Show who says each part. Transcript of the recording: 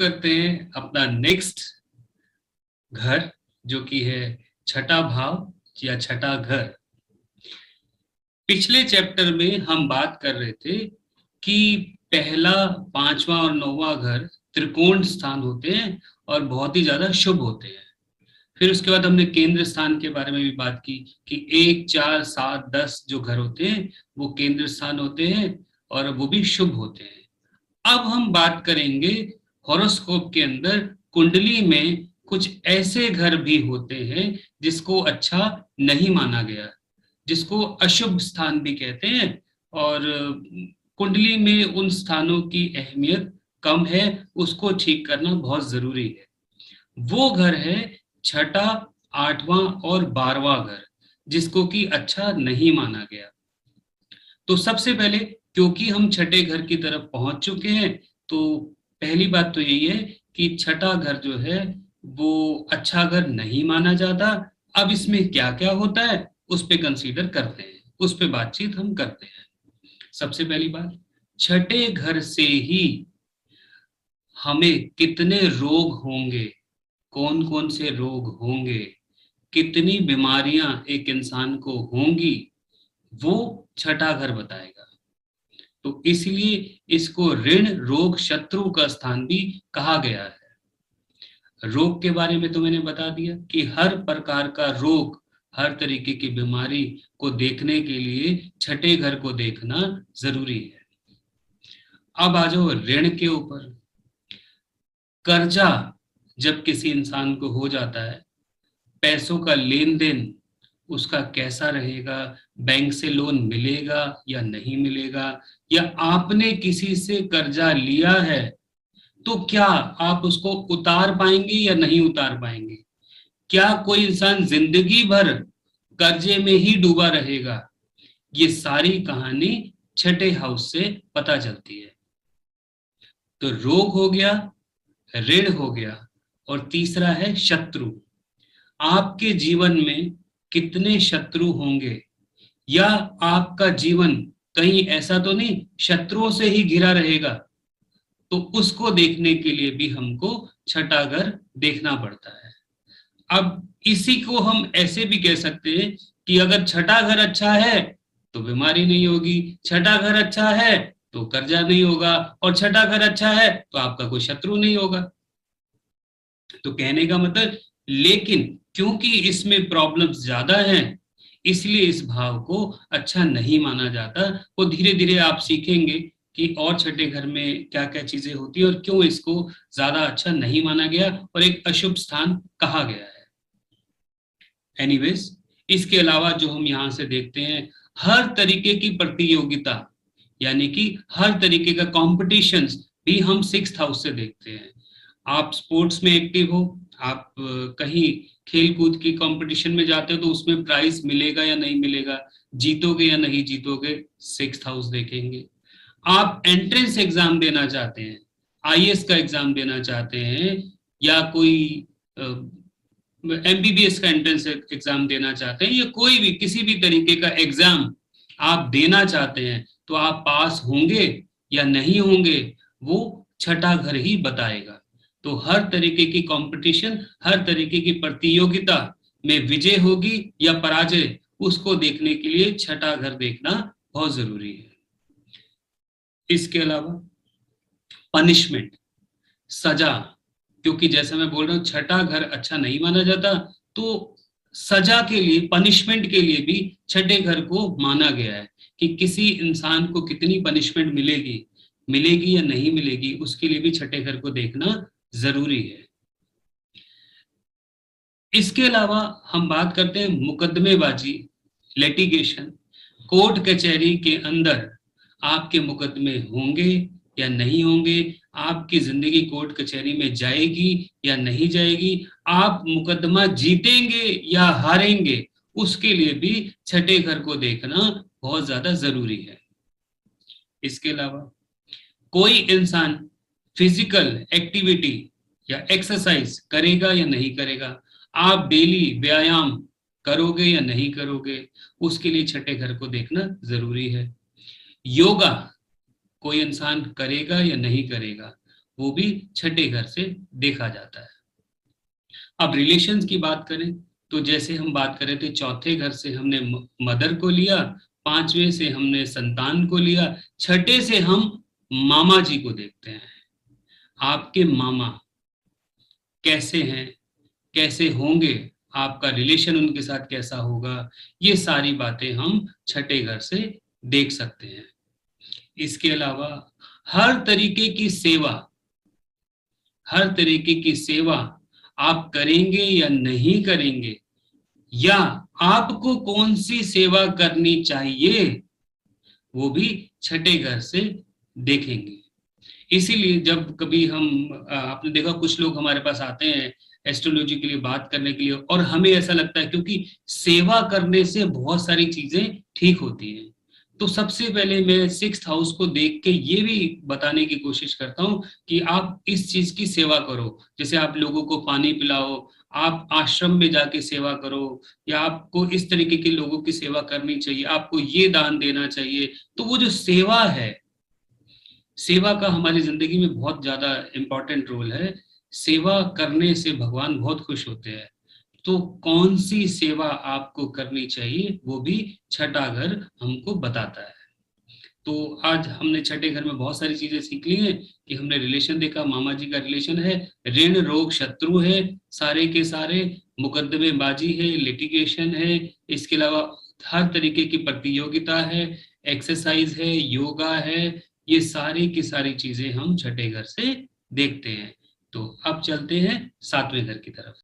Speaker 1: करते हैं अपना नेक्स्ट घर, जो कि है छठा भाव या छठा घर। पिछले चैप्टर में हम बात कर रहे थे कि पहला, पांचवा और नौवां घर त्रिकोण स्थान होते हैं और बहुत ही ज्यादा शुभ होते हैं। फिर उसके बाद हमने केंद्र स्थान के बारे में भी बात की कि 1, 4, 7, 10 जो घर होते हैं वो केंद्र स्थान होते हैं और वो भी शुभ होते हैं। अब हम बात करेंगे हॉरोस्कोप के अंदर कुंडली में कुछ ऐसे घर भी होते हैं जिसको अच्छा नहीं माना गया, जिसको अशुभ स्थान भी कहते हैं, और कुंडली में उन स्थानों की अहमियत कम है, उसको ठीक करना बहुत जरूरी है। वो घर है छठा, आठवां और 12वां घर, जिसको कि अच्छा नहीं माना गया। तो सबसे पहले, क्योंकि हम छठे घर की तरफ पहुंच चुके हैं, तो पहली बात तो यही है कि छठा घर जो है वो अच्छा घर नहीं माना जाता। अब इसमें क्या क्या होता है उस पे कंसीडर करते हैं, उस पे बातचीत हम करते हैं। सबसे पहली बात, छठे घर से ही हमें कितने रोग होंगे, कौन कौन से रोग होंगे, कितनी बीमारियां एक इंसान को होंगी, वो छठा घर बताएगा। तो इसलिए इसको ऋण, रोग, शत्रु का स्थान भी कहा गया है। रोग के बारे में तो मैंने बता दिया कि हर प्रकार का रोग, हर तरीके की बीमारी को देखने के लिए छठे घर को देखना जरूरी है। अब आ जाओ ऋण के ऊपर। कर्जा जब किसी इंसान को हो जाता है, पैसों का लेन देन उसका कैसा रहेगा, बैंक से लोन मिलेगा या नहीं मिलेगा, या आपने किसी से कर्जा लिया है तो क्या आप उसको उतार पाएंगे या नहीं उतार पाएंगे, क्या कोई इंसान जिंदगी भर कर्जे में ही डूबा रहेगा, ये सारी कहानी छठे हाउस से पता चलती है। तो रोग हो गया, ऋण हो गया, और तीसरा है शत्रु। आपके जीवन में कितने शत्रु होंगे, या आपका जीवन कहीं ऐसा तो नहीं शत्रुओं से ही घिरा रहेगा, तो उसको देखने के लिए भी हमको छठा घर देखना पड़ता है। अब इसी को हम ऐसे भी कह सकते हैं कि अगर छठा घर अच्छा है तो बीमारी नहीं होगी, छठा घर अच्छा है तो कर्जा नहीं होगा, और छठा घर अच्छा है तो आपका कोई शत्रु नहीं होगा। तो कहने का मतलब, लेकिन क्योंकि इसमें प्रॉब्लम्स ज्यादा हैं, इसलिए इस भाव को अच्छा नहीं माना जाता। वो धीरे धीरे आप सीखेंगे कि और छठे घर में क्या क्या चीजें होती है और क्यों इसको ज्यादा अच्छा नहीं माना गया और एक अशुभ स्थान कहा गया है। एनीवेज, इसके अलावा जो हम यहाँ से देखते हैं, हर तरीके की प्रतियोगिता, यानी कि हर तरीके का कॉम्पिटिशन्स भी हम 6th हाउस से देखते हैं। आप स्पोर्ट्स में एक्टिव हो, आप कहीं खेल कूद की कंपटीशन में जाते हो तो उसमें प्राइज मिलेगा या नहीं मिलेगा, जीतोगे या नहीं जीतोगे, 6th हाउस देखेंगे। आप एंट्रेंस एग्जाम देना चाहते हैं, आईएएस का एग्जाम देना चाहते हैं, या कोई एमबीबीएस का एंट्रेंस एग्जाम देना चाहते हैं, या कोई भी किसी भी तरीके का एग्जाम आप देना चाहते हैं, तो आप पास होंगे या नहीं होंगे वो छठा घर ही बताएगा। तो हर तरीके की कंपटीशन, हर तरीके की प्रतियोगिता में विजय होगी या पराजय, उसको देखने के लिए छठा घर देखना बहुत जरूरी है। इसके अलावा पनिशमेंट, सजा, क्योंकि जैसे मैं बोल रहा हूं छठा घर अच्छा नहीं माना जाता, तो सजा के लिए, पनिशमेंट के लिए भी छठे घर को माना गया है कि किसी इंसान को कितनी पनिशमेंट मिलेगी, मिलेगी या नहीं मिलेगी, उसके लिए भी छठे घर को देखना जरूरी है। इसके अलावा हम बात करते हैं मुकदमेबाजी, लिटिगेशन। कोर्ट कचहरी के अंदर आपके मुकदमे होंगे या नहीं होंगे, आपकी जिंदगी कोर्ट कचहरी में जाएगी या नहीं जाएगी, आप मुकदमा जीतेंगे या हारेंगे, उसके लिए भी छठे घर को देखना बहुत ज्यादा जरूरी है। इसके अलावा कोई इंसान फिजिकल एक्टिविटी या एक्सरसाइज करेगा या नहीं करेगा, आप डेली व्यायाम करोगे या नहीं करोगे, उसके लिए छठे घर को देखना जरूरी है। योगा कोई इंसान करेगा या नहीं करेगा, वो भी छठे घर से देखा जाता है। अब रिलेशंस की बात करें तो जैसे हम बात कर रहे थे, चौथे घर से हमने मदर को लिया, पांचवें से हमने संतान को लिया, छठे से हम मामा जी को देखते हैं। आपके मामा कैसे हैं, कैसे होंगे, आपका रिलेशन उनके साथ कैसा होगा, ये सारी बातें हम छठे घर से देख सकते हैं। इसके अलावा हर तरीके की सेवा, हर तरीके की सेवा आप करेंगे या नहीं करेंगे, या आपको कौन सी सेवा करनी चाहिए, वो भी छठे घर से देखेंगे। इसीलिए जब कभी हम आपने देखा कुछ लोग हमारे पास आते हैं एस्ट्रोलॉजी के लिए बात करने के लिए, और हमें ऐसा लगता है क्योंकि सेवा करने से बहुत सारी चीजें ठीक होती हैं, तो सबसे पहले मैं सिक्स्थ हाउस को देख के ये भी बताने की कोशिश करता हूँ कि आप इस चीज की सेवा करो। जैसे आप लोगों को पानी पिलाओ, आप आश्रम में जाके सेवा करो, या आपको इस तरीके के लोगों की सेवा करनी चाहिए, आपको ये दान देना चाहिए। तो वो जो सेवा है, सेवा का हमारी जिंदगी में बहुत ज्यादा इंपॉर्टेंट रोल है। सेवा करने से भगवान बहुत खुश होते हैं। तो कौन सी सेवा आपको करनी चाहिए, वो भी छठा घर हमको बताता है। तो आज हमने छठे घर में बहुत सारी चीजें सीख ली हैं कि हमने रिलेशन देखा, मामा जी का रिलेशन है, ऋण रोग शत्रु है, सारे के सारे मुकदमेबाजी है, लिटिगेशन है, इसके अलावा हर तरीके की प्रतियोगिता है, एक्सरसाइज है, योगा है, ये सारी की सारी चीजें हम छठे घर से देखते हैं। तो अब चलते हैं सातवें घर की तरफ।